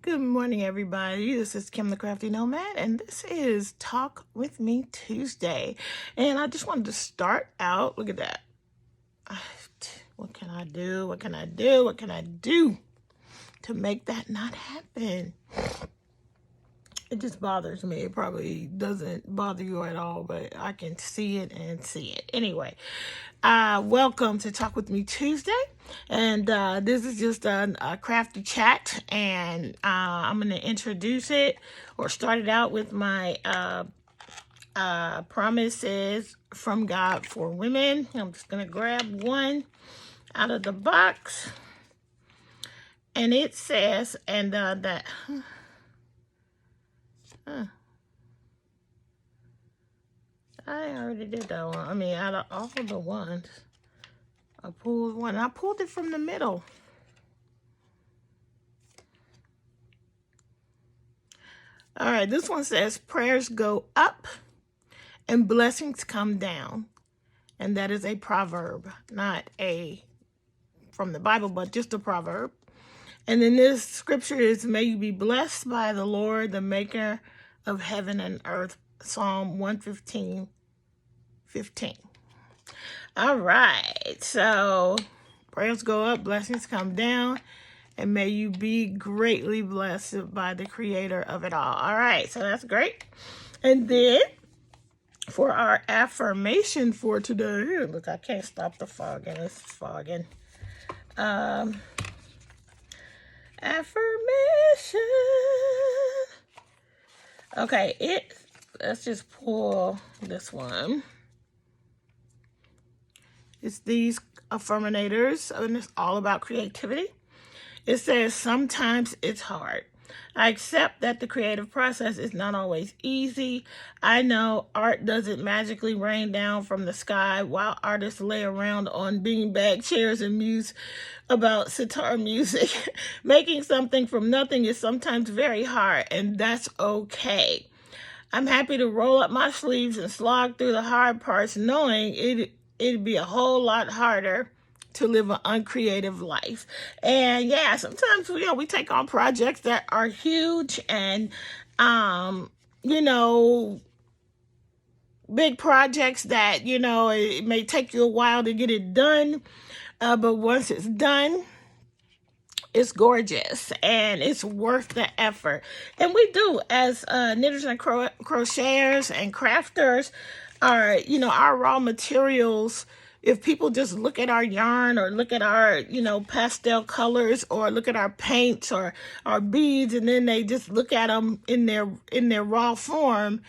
Good morning, everybody. This is Kim the Crafty Nomad, and this is Talk With Me Tuesday. And I just wanted to start out, look at that. What can I do? What can I do? What can I do to make that not happen? It just bothers me. It probably doesn't bother you at all, but I can see it and see it. Anyway, welcome to Talk With Me Tuesday. And this is just a crafty chat. And I'm going to introduce it or start it out with my promises from God for women. I'm just going to grab one out of the box. And it says, and that... I already did that one. I mean, out of all the ones, I pulled one. I pulled it from the middle. All right, this one says, prayers go up and blessings come down. And that is a proverb, not from the Bible, but just a proverb. And then this scripture is, may you be blessed by the Lord, the maker of heaven and earth. Psalm 115:15. All right, so prayers go up, blessings come down, and may you be greatly blessed by the creator of it all. All right, so that's great. And then for our affirmation for today, look, I can't stop the fogging. It's fogging. Affirmation. Okay, let's just pull this one. It's these affirmators, and it's all about creativity. It says, sometimes it's hard. I accept that the creative process is not always easy. I know art doesn't magically rain down from the sky while artists lay around on beanbag chairs and muse about sitar music. Making something from nothing is sometimes very hard, and that's okay. I'm happy to roll up my sleeves and slog through the hard parts, knowing it'd be a whole lot harder to live an uncreative life. And yeah, sometimes we take on projects that are huge and big projects that it may take you a while to get it done, but once it's done, it's gorgeous and it's worth the effort. And we do, as knitters and crocheters and crafters, our raw materials. If people just look at our yarn or look at our, pastel colors or look at our paints or our beads, and then they just look at them in their raw form,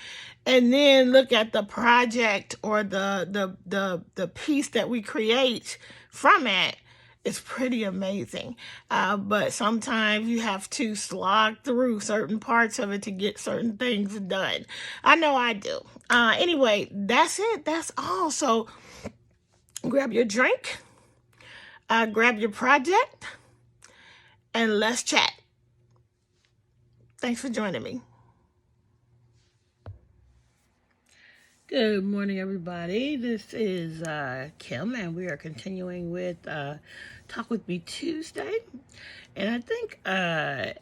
and then look at the project or the piece that we create from it, it's pretty amazing. But sometimes you have to slog through certain parts of it to get certain things done. I know I do. Anyway, that's it. That's all. So grab your drink, grab your project, and let's chat. Thanks for joining me. Good morning, everybody. This is Kim, and we are continuing with Talk With Me Tuesday. And I think I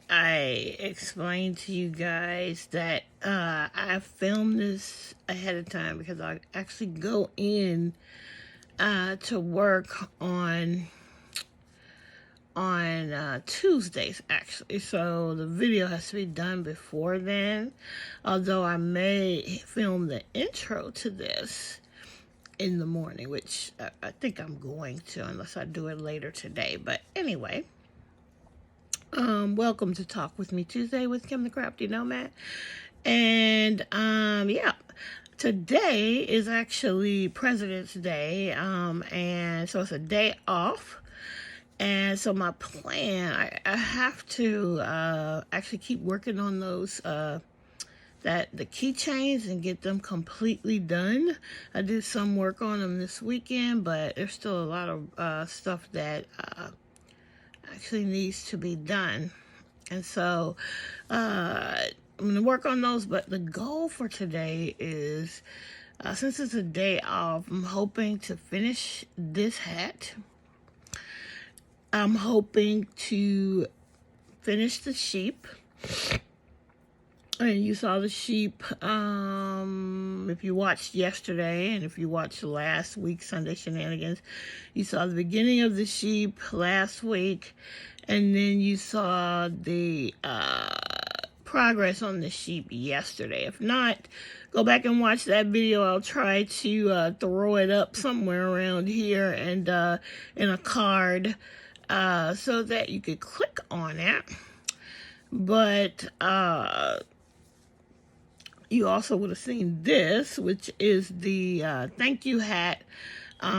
explained to you guys that I filmed this ahead of time because I actually go in to work on Tuesdays, actually. So the video has to be done before then, although I may film the intro to this in the morning, which I think I'm going to, unless I do it later today. But anyway, welcome to Talk With Me Tuesday with Kim the Crafty Nomad. And yeah, today is actually President's Day, and so it's a day off. And so my plan, I have to actually keep working on those, the keychains and get them completely done. I did some work on them this weekend, but there's still a lot of stuff that actually needs to be done. And so I'm going to work on those, but the goal for today is, since it's a day off, I'm hoping to finish this hat. I'm hoping to finish the sheep. And you saw the sheep, if you watched yesterday, and if you watched last week's Sunday Shenanigans, you saw the beginning of the sheep last week, and then you saw the progress on the sheep yesterday. If not, go back and watch that video. I'll try to throw it up somewhere around here and in a card so that you could click on it. But you also would have seen this, which is the Thankyou hat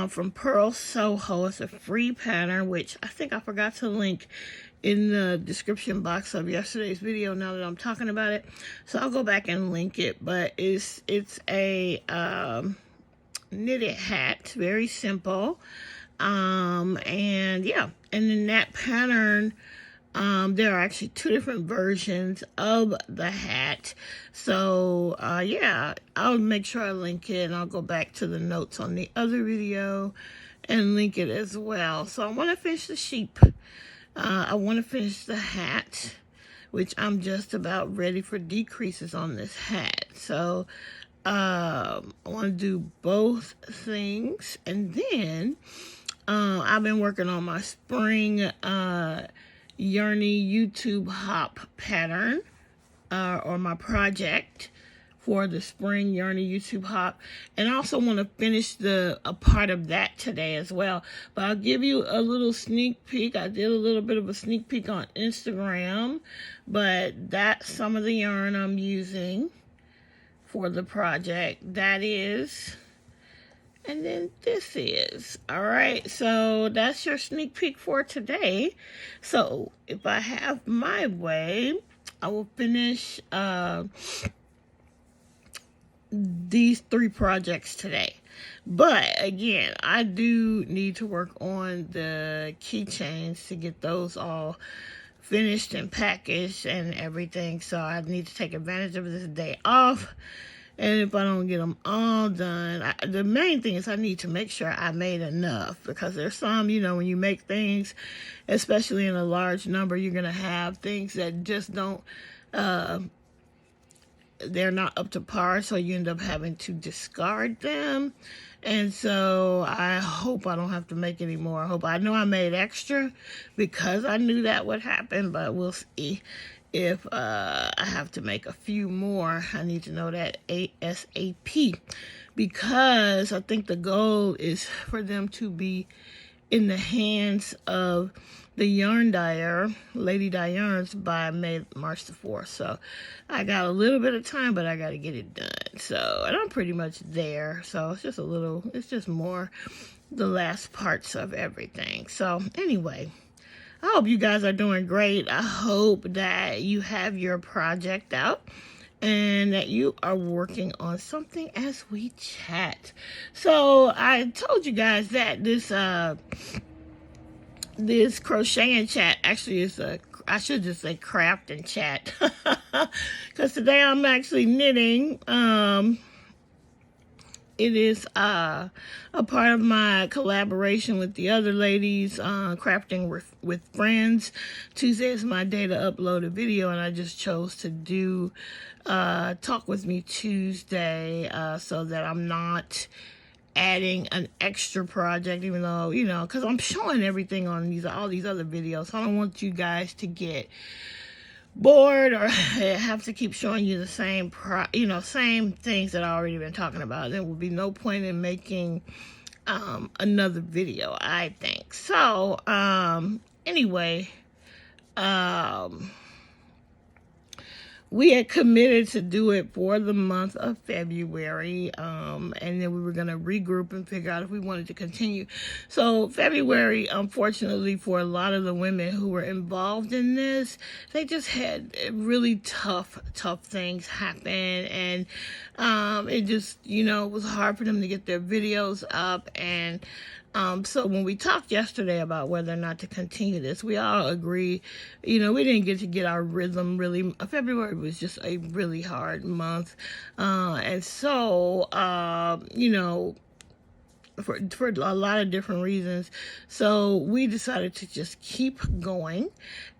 from Purl Soho. It's a free pattern, which I think I forgot to link in the description box of yesterday's video now that I'm talking about it. So I'll go back and link it. But it's a knitted hat, very simple. And yeah, and in that pattern, there are actually two different versions of the hat. So, yeah, I'll make sure I link it, and I'll go back to the notes on the other video and link it as well. So I want to finish the sheep. I want to finish the hat, which I'm just about ready for decreases on this hat. So, I want to do both things. And then, I've been working on my spring, Yarny YouTube hop pattern, or my project for the spring Yarny YouTube hop, and I also want to finish a part of that today as well. But I'll give you a little sneak peek. I did a little bit of a sneak peek on Instagram, but that's some of the yarn I'm using for the project. That is, and then this is. All right, so that's your sneak peek for today. So if I have my way, I will finish these 3 projects today. But again, I do need to work on the keychains to get those all finished and packaged and everything. So I need to take advantage of this day off. And if I don't get them all done, the main thing is I need to make sure I made enough, because there's some, you know, when you make things, especially in a large number, you're going to have things that just don't, they're not up to par, so you end up having to discard them. And so I hope I don't have to make any more. I know I made extra because I knew that would happen, but we'll see. If I have to make a few more, I need to know that ASAP, because I think the goal is for them to be in the hands of the yarn dyer, Lady Dye Yarns, by March the 4th. So I got a little bit of time, but I got to get it done. So, and I'm pretty much there. So it's just it's just more the last parts of everything. So anyway, I hope you guys are doing great. I hope that you have your project out and that you are working on something as we chat. So I told you guys that this crochet and chat actually is I should just say craft and chat, because today I'm actually knitting. It is a part of my collaboration with the other ladies, Crafting with Friends. Tuesday is my day to upload a video, and I just chose to do Talk With Me Tuesday, so that I'm not adding an extra project, even though, you know, because I'm showing everything on all these other videos. So I don't want you guys to get bored or have to keep showing you the same same things that I already been talking about. There will be no point in making another video, I think. So anyway, we had committed to do it for the month of February, and then we were going to regroup and figure out if we wanted to continue. So February, unfortunately, for a lot of the women who were involved in this, they just had really tough things happen, and it just, you know, it was hard for them to get their videos up. And so when we talked yesterday about whether or not to continue this, we all agreed, you know, we didn't get our rhythm really. February was just a really hard month. And so, you know, for a lot of different reasons. So we decided to just keep going.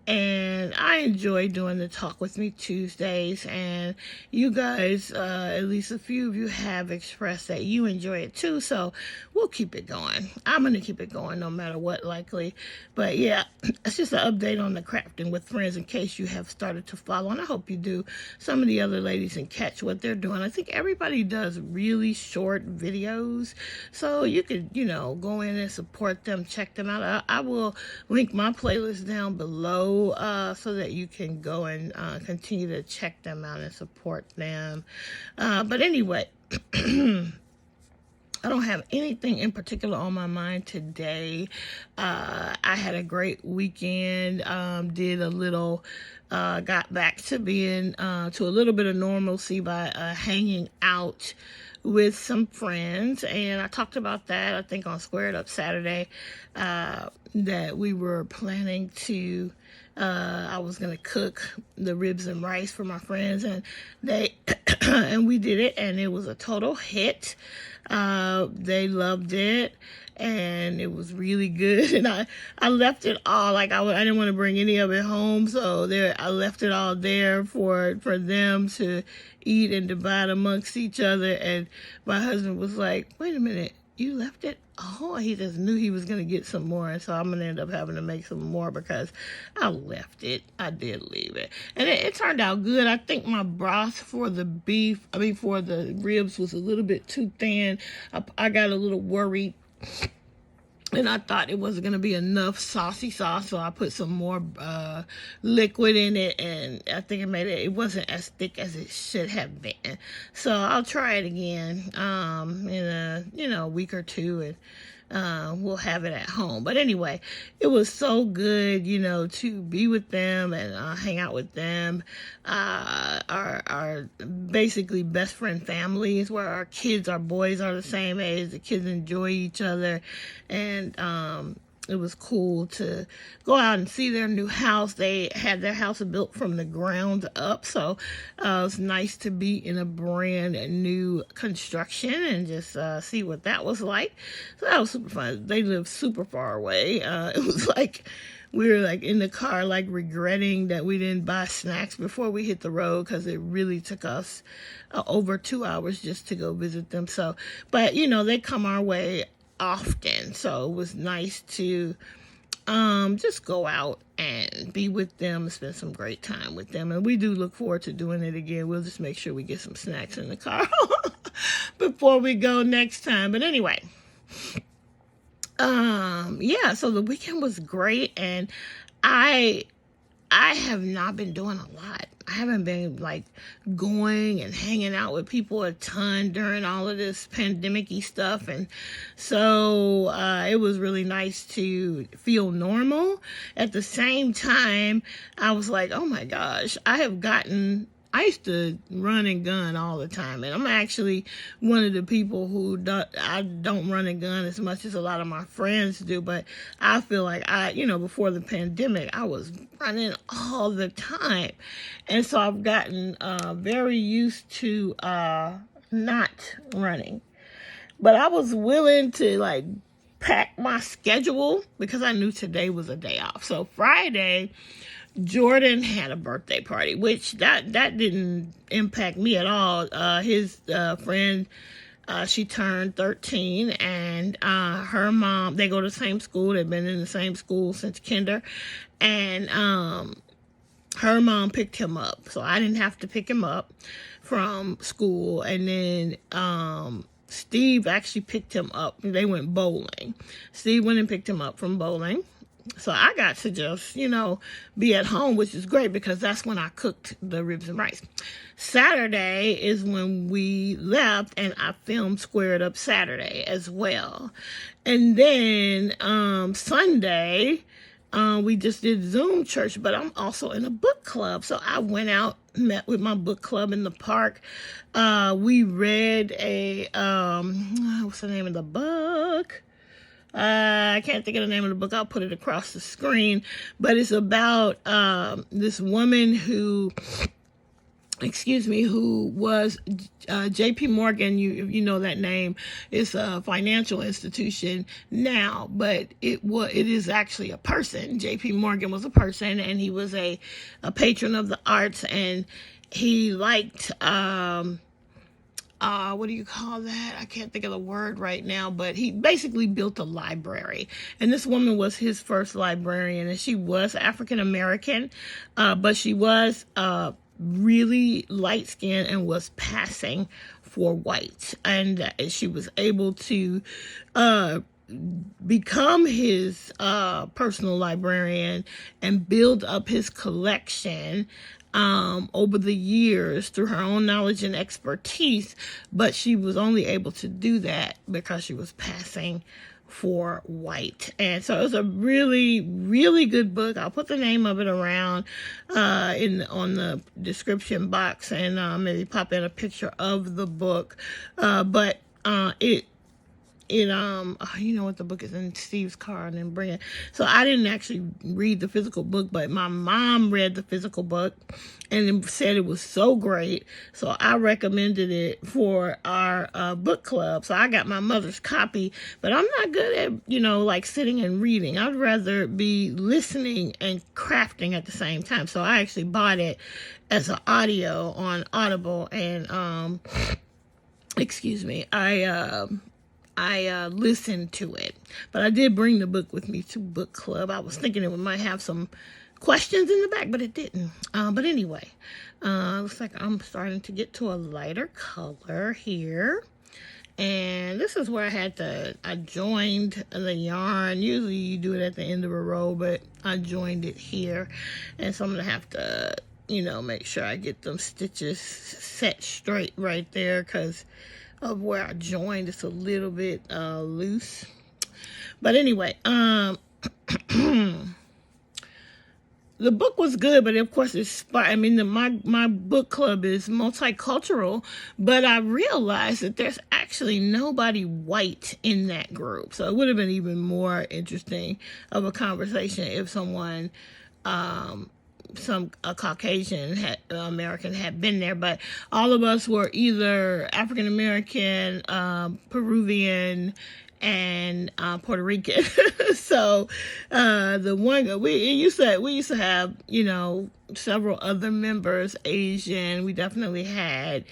And I enjoy doing the Talk With Me Tuesdays, and you guys, at least a few of you have expressed that you enjoy it too, so we'll keep it going. I'm going to keep it going no matter what, likely. But yeah, it's just an update on the Crafting with Friends in case you have started to follow, and I hope you do. Some of the other ladies and catch what they're doing. I think everybody does really short videos, so you could, go in and support them, check them out. I will link my playlist down below, so that you can go and continue to check them out and support them. But anyway, I don't have anything in particular on my mind today. I had a great weekend. Did a little, got back to being, to a little bit of normalcy by hanging out with some friends, and I talked about that, I think, on Squared Up Saturday, that we were planning to, I was going to cook the ribs and rice for my friends, and they, and we did it, and it was a total hit. They loved it, and it was really good, and I left it all, like, I didn't want to bring any of it home, so I left it all there for them to eat and divide amongst each other. And my husband was like, wait a minute, you left it? Oh, he just knew he was going to get some more, and so I'm going to end up having to make some more because I left it. I did leave it. And it turned out good. I think my broth for the for the ribs was a little bit too thin. I got a little worried, and I thought it wasn't going to be enough saucy sauce, so I put some more liquid in it, and I think it wasn't as thick as it should have been. So I'll try it again in a week or two, and we'll have it at home. But anyway, it was so good, to be with them and hang out with them. Our basically best friend family is where our boys are the same age. The kids enjoy each other, and it was cool to go out and see their new house. They had their house built from the ground up, so it was nice to be in a brand new construction and just see what that was like. So that was super fun. They live super far away. It was like we were like in the car, like regretting that we didn't buy snacks before we hit the road, because it really took us over 2 hours just to go visit them. So, but they come our way often, so it was nice to just go out and be with them, spend some great time with them, and we do look forward to doing it again. We'll just make sure we get some snacks in the car before we go next time. But anyway, yeah, so the weekend was great, and I have not been doing a lot. I haven't been like going and hanging out with people a ton during all of this pandemic-y stuff. And so it was really nice to feel normal. At the same time, I was like, oh my gosh, I used to run and gun all the time, and I'm actually one of the people who I don't run and gun as much as a lot of my friends do, but I feel like before the pandemic, I was running all the time, and so I've gotten very used to not running, but I was willing to pack my schedule because I knew today was a day off. So Friday, Jordan had a birthday party, which that didn't impact me at all. His friend, she turned 13, and her mom, they go to the same school. They've been in the same school since kinder, and her mom picked him up, so I didn't have to pick him up from school. And then Steve actually picked him up. They went bowling. Steve went and picked him up from bowling. So I got to just, be at home, which is great because that's when I cooked the ribs and rice. Saturday is when we left, and I filmed Squared Up Saturday as well. And then Sunday, we just did Zoom church, but I'm also in a book club. So I went out, met with my book club in the park. We read what's the name of the book? I can't think of the name of the book. I'll put it across the screen. But it's about this woman who excuse me, who was J.P. Morgan. You know that name. It's a financial institution now, but it is actually a person. J.P. Morgan was a person, and he was a patron of the arts, and he liked what do you call that? I can't think of the word right now, but he basically built a library. And this woman was his first librarian, and she was African American, but she was really light skinned and was passing for white. And she was able to become his personal librarian and build up his collection over the years through her own knowledge and expertise, but she was only able to do that because she was passing for white. And so it was a really, really good book. I'll put the name of it around on the description box, and maybe pop in a picture of the book. But you know what, the book is in Steve's car and then bring it. So I didn't actually read the physical book, but my mom read the physical book and said it was so great. So I recommended it for our book club. So I got my mother's copy, but I'm not good at, like sitting and reading. I'd rather be listening and crafting at the same time. So I actually bought it as an audio on Audible, and excuse me, I listened to it, but I did bring the book with me to book club. I was thinking it might have some questions in the back, but it didn't. But anyway, looks like I'm starting to get to a lighter color here. And this is where I joined the yarn. Usually you do it at the end of a row, but I joined it here. And so I'm going to have to, make sure I get them stitches set straight right there, because of where I joined, it's a little bit loose. But anyway, the book was good, but of course my book club is multicultural, but I realized that there's actually nobody white in that group. So it would have been even more interesting of a conversation if someone a Caucasian American had been there, but all of us were either African American, Peruvian, and Puerto Rican. So the one we used to have, several other members, Asian. We definitely had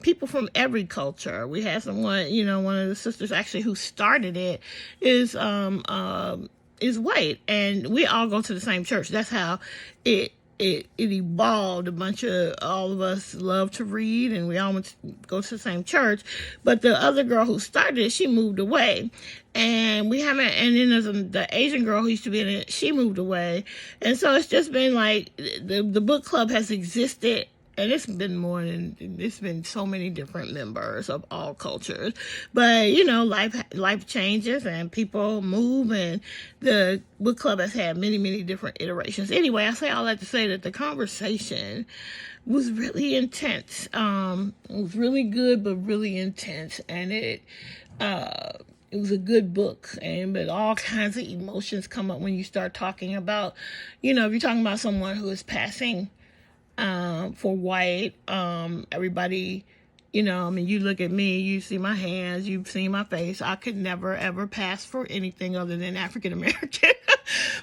people from every culture. We had someone, one of the sisters actually who started it is white, and we all go to the same church. That's how it evolved. All of us love to read, and we all went to go to the same church. But the other girl who started it, she moved away, and we haven't. And then there's the Asian girl who used to be in it. She moved away, and so it's just been like the book club has existed. And it's been so many different members of all cultures. But, life changes and people move, and the book club has had many, many different iterations. Anyway, I say all that to say that the conversation was really intense. It was really good, but really intense. And it was a good book, but all kinds of emotions come up when you start talking about, if you're talking about someone who is passing for white, everybody, you look at me, you see my hands, you've seen my face. I could never, ever pass for anything other than African American.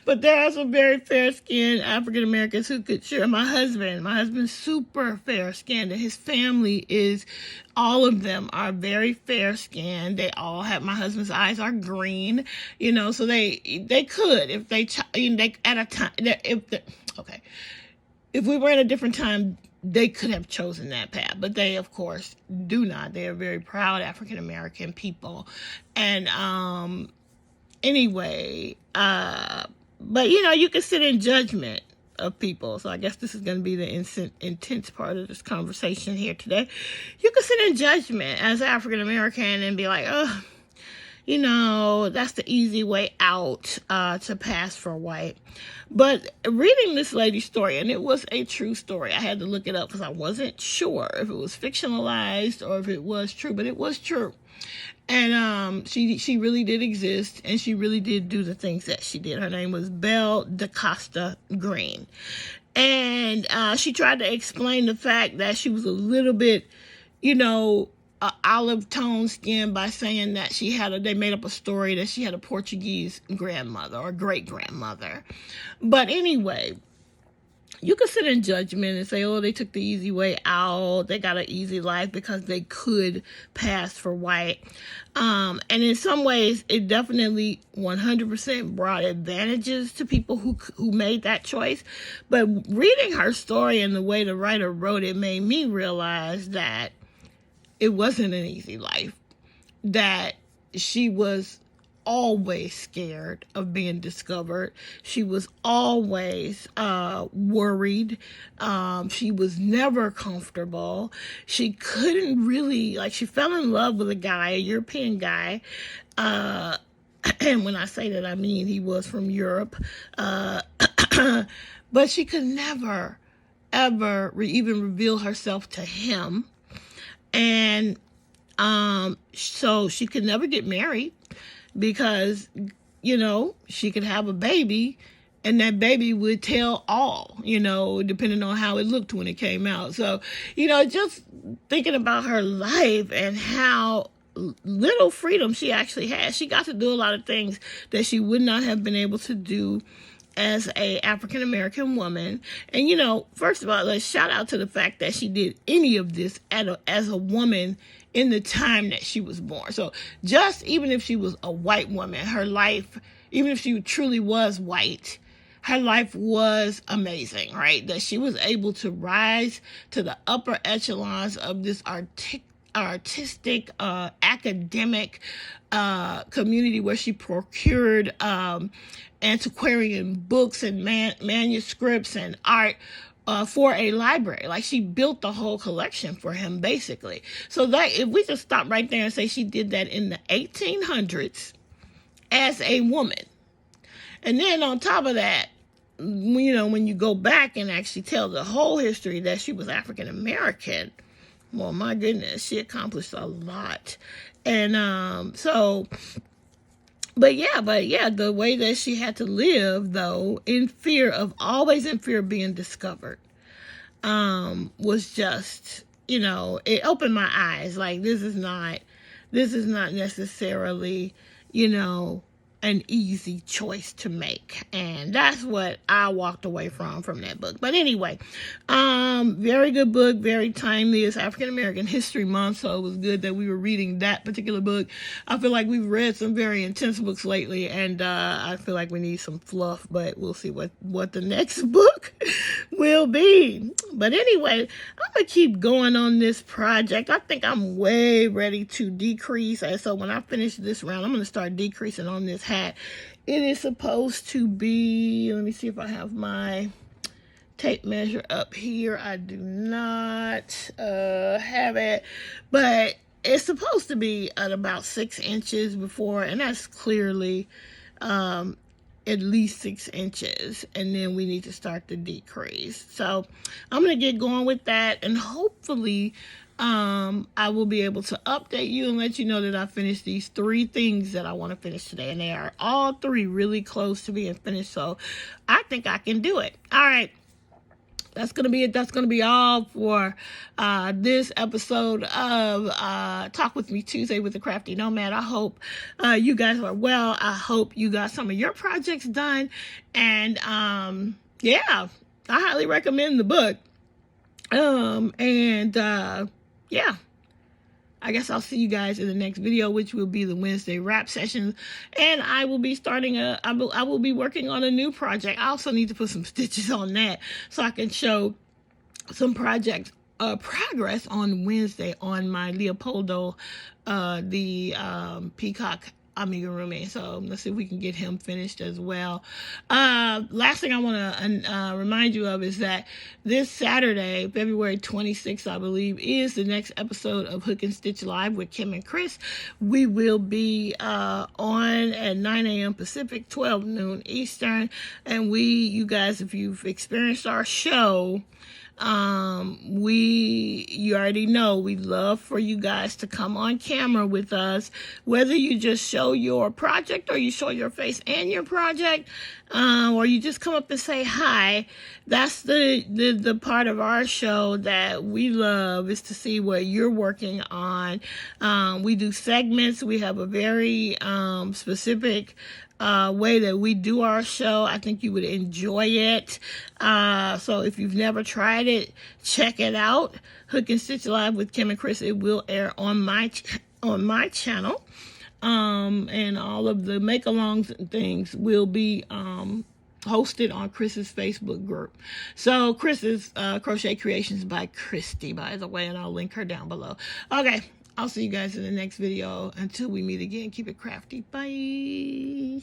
But there are some very fair-skinned African Americans who could share. My husband's super fair-skinned, and his family all of them are very fair-skinned. They all have, my husband's eyes are green, so they could, if they at a time, okay. If we were at a different time, they could have chosen that path, but they, of course, do not. They are very proud African-American people. And anyway, but, you can sit in judgment of people. So I guess this is going to be the intense part of this conversation here today. You can sit in judgment as African-American and be like, oh, that's the easy way out to pass for white. But reading this lady's story, and it was a true story. I had to look it up because I wasn't sure if it was fictionalized or if it was true, but it was true. And she really did exist, and she really did do the things that she did. Her name was Belle DaCosta Green. And she tried to explain the fact that she was a little bit, olive tone skin by saying that they made up a story that she had a Portuguese grandmother or great grandmother. But anyway, you could sit in judgment and say, oh, they took the easy way out. They got an easy life because they could pass for white. And in some ways, it definitely 100% brought advantages to people who made that choice. But reading her story and the way the writer wrote it made me realize that it wasn't an easy life, that she was always scared of being discovered. She was always worried. She was never comfortable. She couldn't really, she fell in love with a European guy. And when I say that, I mean he was from Europe. But she could never, ever even reveal herself to him. And so she could never get married because, she could have a baby and that baby would tell all, depending on how it looked when it came out. So, just thinking about her life and how little freedom she actually had. She got to do a lot of things that she would not have been able to do as a African-American woman. And, first of all, let's shout out to the fact that she did any of this as a woman in the time that she was born. So even if she was a white woman, her life, even if she truly was white, her life was amazing, right? That she was able to rise to the upper echelons of this artistic, academic community where she procured antiquarian books and manuscripts and art for a library. She built the whole collection for him, basically. So that if we just stop right there and say she did that in the 1800s as a woman, and then on top of that, when you go back and actually tell the whole history that she was African American, well, my goodness, she accomplished a lot. And But yeah, the way that she had to live, though, always in fear of being discovered, was just, it opened my eyes. This is not necessarily, an easy choice to make. And that's what I walked away from that book. But anyway, very good book, very timely. It's African American History Month, so it was good that we were reading that particular book. I feel like we've read some very intense books lately, and I feel like we need some fluff, but we'll see what the next book will be. But anyway, I'm going to keep going on this project. I think I'm way ready to decrease, and so when I finish this round, I'm going to start decreasing on this hat. It is supposed to be, let me see if I have my tape measure up here. I do not have it, but it's supposed to be at about 6 inches before, and that's clearly at least 6 inches, and then we need to start the decrease. So I'm going to get going with that, and hopefully I will be able to update you and let you know that I finished these 3 things that I want to finish today, and they are all 3 really close to being finished, so I think I can do it. All right. That's going to be it. That's going to be all for this episode of Talk With Me Tuesday with the Crafty Nomad. I hope you guys are well. I hope you got some of your projects done. And yeah, I highly recommend the book. Yeah. I guess I'll see you guys in the next video, which will be the Wednesday wrap session. And I will be I will be working on a new project. I also need to put some stitches on that so I can show some progress on Wednesday on my Leopoldo, the peacock amigurumi. So let's see if we can get him finished as well. Last thing I want to remind you of is that this Saturday, February 26th, I believe, is the next episode of Hook and Stitch Live with Kim and Chris. We will be on at 9 a.m. Pacific, 12 noon Eastern. And you guys, if you've experienced our show, You already know we love for you guys to come on camera with us, whether you just show your project or you show your face and your project, or you just come up and say hi. That's the part of our show that we love, is to see what you're working on. We do segments. We have a very specific way that we do our show. I think you would enjoy it. So if you've never tried it, check it out. Hook and Stitch Live with Kim and Chris. It will air on my channel. And all of the make-alongs and things will be hosted on Chris's Facebook group. So Chris's Crochet Creations by Christy, by the way, and I'll link her down below. Okay, I'll see you guys in the next video. Until we meet again, keep it crafty. Bye.